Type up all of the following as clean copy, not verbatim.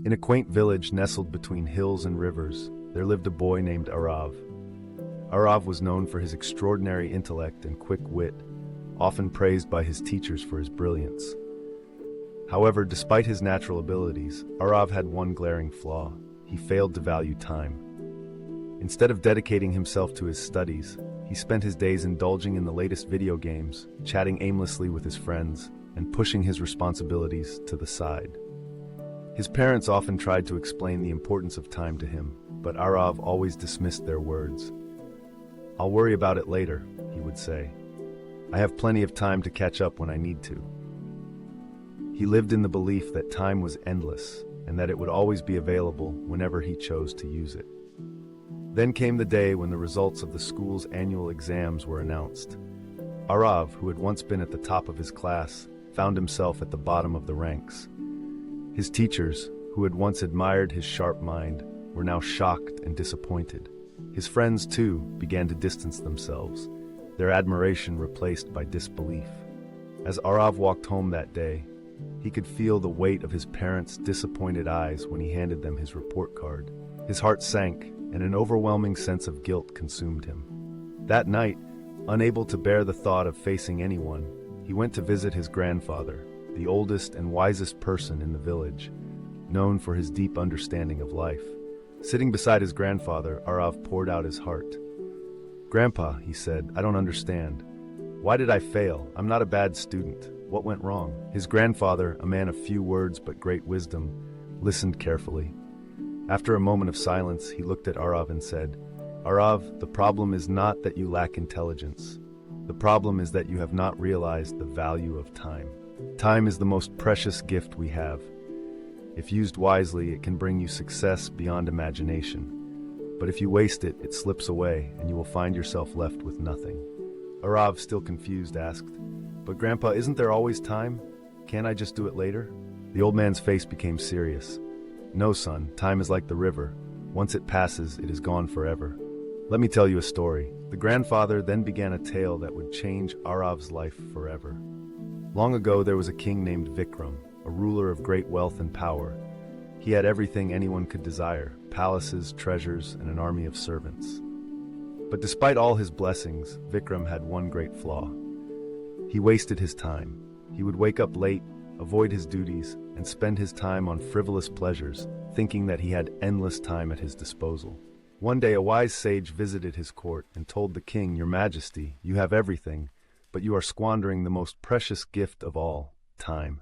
In a quaint village nestled between hills and rivers, there lived a boy named Arav. Arav was known for his extraordinary intellect and quick wit, often praised by his teachers for his brilliance. However, despite his natural abilities, Arav had one glaring flaw: he failed to value time. Instead of dedicating himself to his studies, he spent his days indulging in the latest video games, chatting aimlessly with his friends, and pushing his responsibilities to the side. His parents often tried to explain the importance of time to him, but Arav always dismissed their words. "I'll worry about it later," he would say. "I have plenty of time to catch up when I need to." He lived in the belief that time was endless and that it would always be available whenever he chose to use it. Then came the day when the results of the school's annual exams were announced. Arav, who had once been at the top of his class, found himself at the bottom of the ranks. His teachers, who had once admired his sharp mind, were now shocked and disappointed. His friends, too, began to distance themselves, their admiration replaced by disbelief. As Arav walked home that day, he could feel the weight of his parents' disappointed eyes when he handed them his report card. His heart sank, and an overwhelming sense of guilt consumed him. That night, unable to bear the thought of facing anyone, he went to visit his grandfather, the oldest and wisest person in the village, known for his deep understanding of life. Sitting beside his grandfather, Arav poured out his heart. "Grandpa," he said, "I don't understand. Why did I fail? I'm not a bad student. What went wrong?" His grandfather, a man of few words but great wisdom, listened carefully. After a moment of silence, he looked at Arav and said, "Arav, the problem is not that you lack intelligence. The problem is that you have not realized the value of time. Time is the most precious gift we have. If used wisely, it can bring you success beyond imagination. But if you waste it, it slips away, and you will find yourself left with nothing." Arav, still confused, asked, "But Grandpa, isn't there always time? Can't I just do it later?" The old man's face became serious. "No, son, time is like the river. Once it passes, it is gone forever. Let me tell you a story." The grandfather then began a tale that would change Arav's life forever. Long ago, there was a king named Vikram, a ruler of great wealth and power. He had everything anyone could desire: palaces, treasures, and an army of servants. But despite all his blessings, Vikram had one great flaw. He wasted his time. He would wake up late, avoid his duties, and spend his time on frivolous pleasures, thinking that he had endless time at his disposal. One day, a wise sage visited his court and told the king, "Your Majesty, you have everything, but you are squandering the most precious gift of all, time.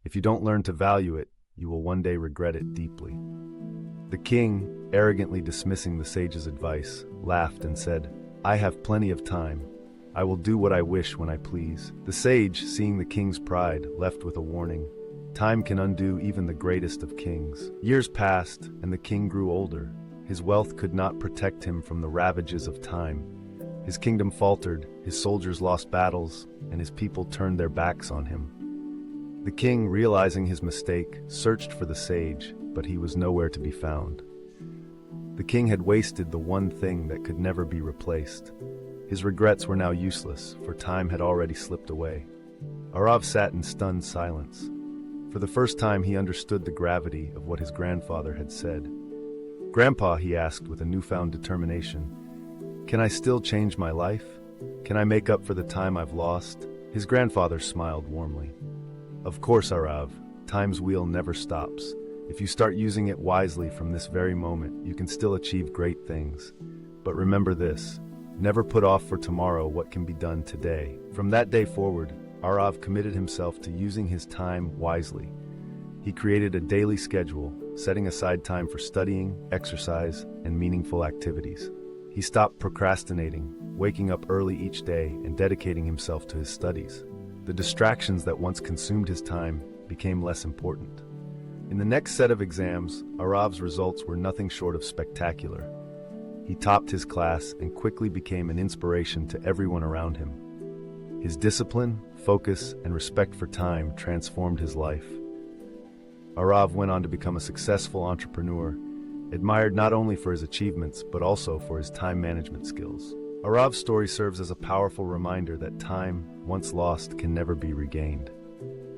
If you don't learn to value it, you will one day regret it deeply." The king, arrogantly dismissing the sage's advice, laughed and said, "I have plenty of time. I will do what I wish when I please." The sage, seeing the king's pride, left with a warning: "Time can undo even the greatest of kings." Years passed, and the king grew older. His wealth could not protect him from the ravages of time. His kingdom faltered, his soldiers lost battles, and his people turned their backs on him. The king, realizing his mistake, searched for the sage, but he was nowhere to be found. The king had wasted the one thing that could never be replaced. His regrets were now useless, for time had already slipped away. Arav sat in stunned silence. For the first time, he understood the gravity of what his grandfather had said. "Grandpa," he asked with a newfound determination, "can I still change my life? Can I make up for the time I've lost?" His grandfather smiled warmly. "Of course, Arav. Time's wheel never stops. If you start using it wisely from this very moment, you can still achieve great things. But remember this: never put off for tomorrow what can be done today." From that day forward, Arav committed himself to using his time wisely. He created a daily schedule, setting aside time for studying, exercise, and meaningful activities. He stopped procrastinating, waking up early each day and dedicating himself to his studies. The distractions that once consumed his time became less important. In the next set of exams, Arav's results were nothing short of spectacular. He topped his class and quickly became an inspiration to everyone around him. His discipline, focus, and respect for time transformed his life. Arav went on to become a successful entrepreneur, admired not only for his achievements but also for his time management skills. Arav's story serves as a powerful reminder that time, once lost, can never be regained.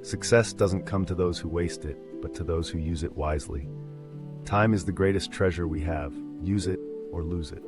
Success doesn't come to those who waste it, but to those who use it wisely. Time is the greatest treasure we have. Use it or lose it.